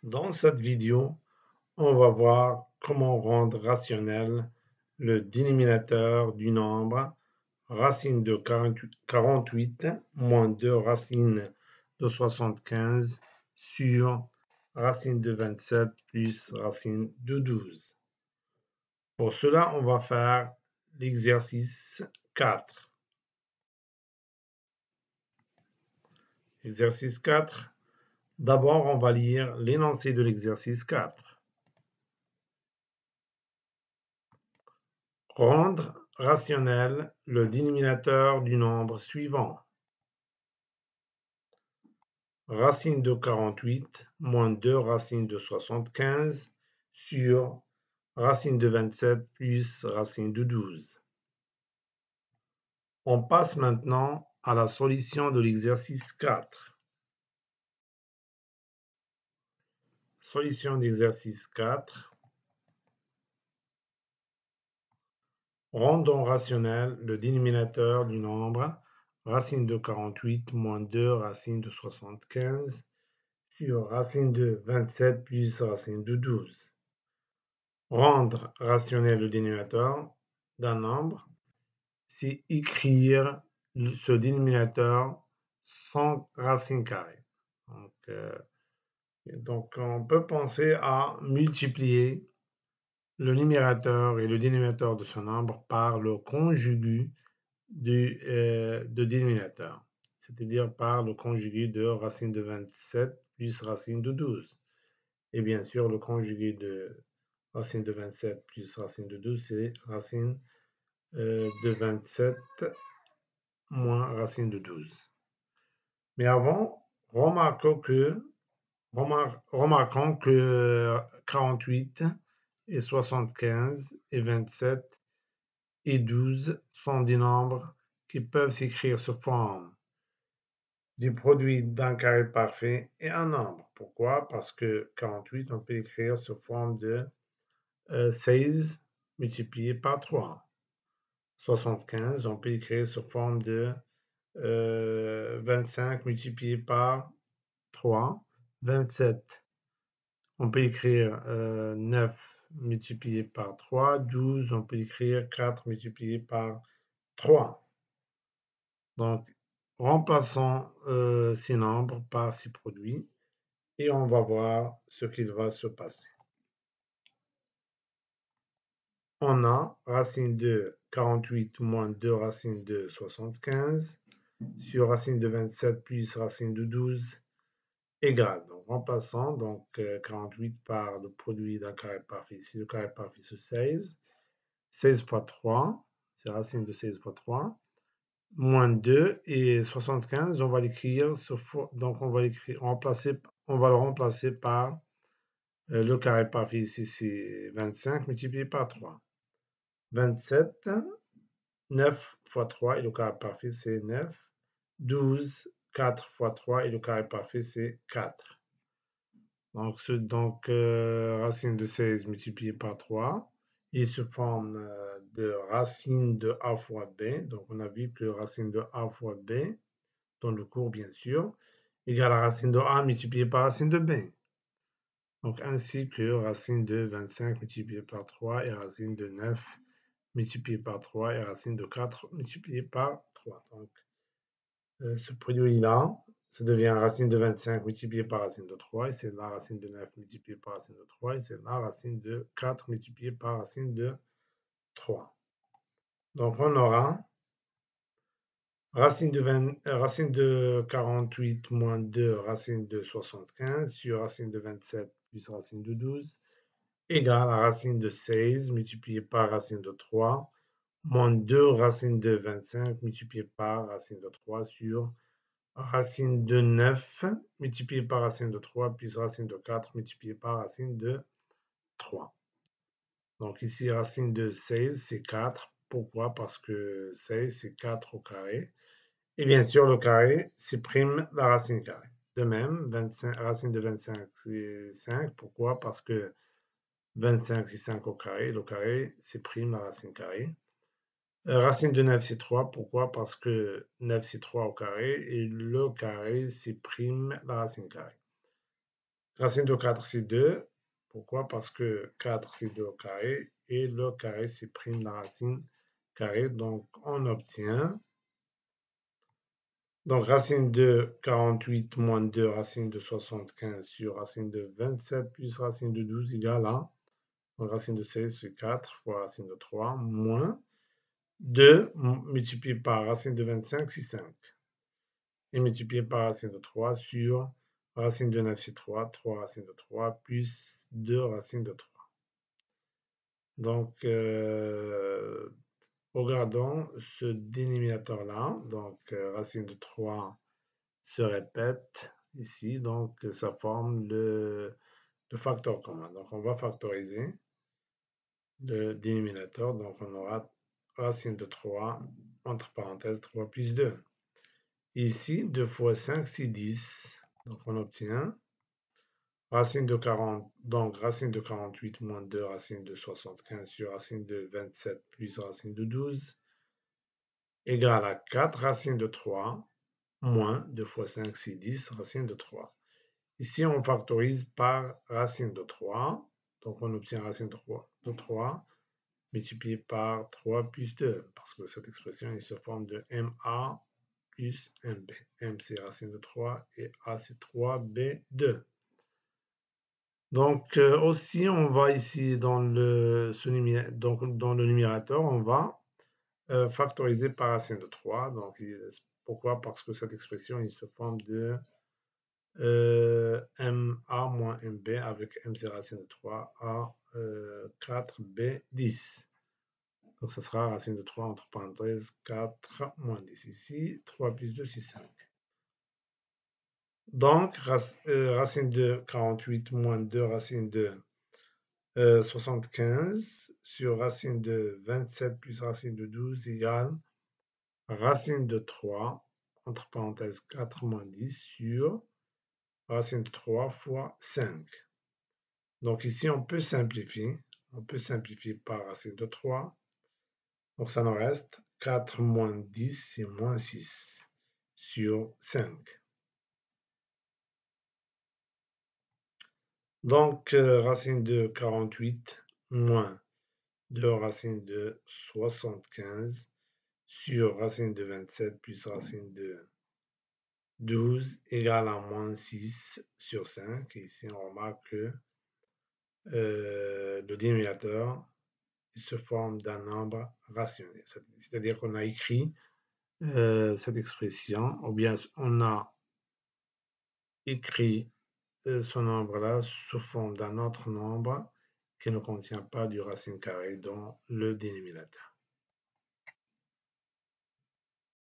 Dans cette vidéo, on va voir comment rendre rationnel le dénominateur du nombre racine de 48 moins 2 racine de 75 sur racine de 27 plus racine de 12. Pour cela, on va faire l'exercice 4. Exercice 4. D'abord, on va lire l'énoncé de l'exercice 4. Rendre rationnel le dénominateur du nombre suivant. Racine de 48 moins 2 racine de 75 sur racine de 27 plus racine de 12. On passe maintenant à la solution de l'exercice 4. Solution d'exercice 4. Rendons rationnel le dénominateur du nombre racine de 48 moins 2 racine de 75 sur racine de 27 plus racine de 12. Rendre rationnel le dénominateur d'un nombre, c'est écrire ce dénominateur sans racine carrée. Donc, on peut penser à multiplier le numérateur et le dénominateur de ce nombre par le conjugué de dénominateur, c'est-à-dire par le conjugué de racine de 27 plus racine de 12. Et bien sûr, le conjugué de racine de 27 plus racine de 12, c'est racine de 27 moins racine de 12. Mais avant, remarquons que 48 et 75 et 27 et 12 sont des nombres qui peuvent s'écrire sous forme du produit d'un carré parfait et un nombre. Pourquoi? Parce que 48, on peut écrire sous forme de 16 multiplié par 3. 75, on peut écrire sous forme de 25 multiplié par 3. 27, on peut écrire 9 multiplié par 3. 12, on peut écrire 4 multiplié par 3. Donc, remplaçons ces nombres par ces produits et on va voir ce qu'il va se passer. On a racine de 48 moins 2 racine de 75 sur racine de 27 plus racine de 12 égale. Donc, remplaçons donc 48 par le produit d'un carré parfait. Ici, le carré parfait, c'est 16. 16 fois 3, c'est racine de 16 fois 3. Moins 2 et 75, on va l'écrire, donc on va le remplacer par le carré parfait, ici c'est 25 multiplié par 3. 27, 9 fois 3 et le carré parfait c'est 9. 12, 4 fois 3 et le carré parfait c'est 4. Donc, racine de 16 multiplié par 3, il se forme de racine de A fois B. Donc, on a vu que racine de A fois B, dans le cours bien sûr, égale à racine de A multiplié par racine de B. Donc, ainsi que racine de 25 multiplié par 3 et racine de 9 multiplié par 3 et racine de 4 multiplié par 3. Donc, ce produit-là, ça devient racine de 25 multiplié par racine de 3, et c'est la racine de 9 multiplié par racine de 3, et c'est la racine de 4 multiplié par racine de 3. Donc, on aura racine de 48 moins 2 racine de 75 sur racine de 27 plus racine de 12 égale à racine de 16 multiplié par racine de 3 moins 2 racine de 25 multiplié par racine de 3 sur racine de 9 multiplié par racine de 3 plus racine de 4 multiplié par racine de 3. Donc ici, racine de 16, c'est 4. Pourquoi? Parce que 16, c'est 4 au carré. Et bien sûr, le carré supprime la racine carrée. De même, racine de 25, c'est 5. Pourquoi? Parce que 25, c'est 5 au carré. Le carré supprime la racine carrée. Racine de 9, c'est 3. Pourquoi? Parce que 9, c'est 3 au carré. Et le carré supprime la racine carrée. Racine de 4, c'est 2. Pourquoi? Parce que 4, c'est 2 au carré, et le carré, c'est prime la racine carrée. Donc, on obtient, donc racine de 48 moins 2, racine de 75 sur racine de 27 plus racine de 12 égale à, donc racine de 16, c'est 4 fois racine de 3, moins 2 multiplié par racine de 25, c'est 5. Et multiplié par racine de 3 sur racine de 9, c'est 3, 3 racines de 3, plus 2 racines de 3. Donc, regardons ce dénominateur-là. Donc, racine de 3 se répète ici. Donc, ça forme le facteur commun. Donc, on va factoriser le dénominateur. Donc, on aura racine de 3, entre parenthèses, 3 plus 2. Ici, 2 fois 5, c'est 10. Donc, on obtient racine de 40, donc racine de 48 moins 2, racine de 75 sur racine de 27 plus racine de 12 égale à 4 racine de 3 moins 2 fois 5, c'est 10 racine de 3. Ici, on factorise par racine de 3. Donc, on obtient racine de 3 multiplié par 3 plus 2, parce que cette expression il se forme de MA plus MB. M, c'est racine de 3 et A, c'est 3B2. Donc, aussi, on va ici dans le numérateur, on va factoriser par racine de 3. Donc, pourquoi? Parce que cette expression il se forme de MA moins MB avec M, c'est racine de 3 à 4B10. Donc, ça sera racine de 3 entre parenthèses 4 moins 10. Ici, 3 plus 2, c'est 5. Donc, racine de 48 moins 2, racine de 75 sur racine de 27 plus racine de 12 égale racine de 3, entre parenthèses 4 moins 10 sur racine de 3 fois 5. Donc ici, on peut simplifier. On peut simplifier par racine de 3. Donc ça nous reste 4 moins 10, c'est moins 6 sur 5. Donc racine de 48 moins 2 racine de 75 sur racine de 27 plus racine de 12 égale à moins 6 sur 5. Ici, on remarque que le dénominateur se forme d'un nombre rationnel. C'est-à-dire qu'on a écrit cette expression, ou bien on a écrit ce nombre-là sous forme d'un autre nombre qui ne contient pas du racine carrée dans le dénominateur.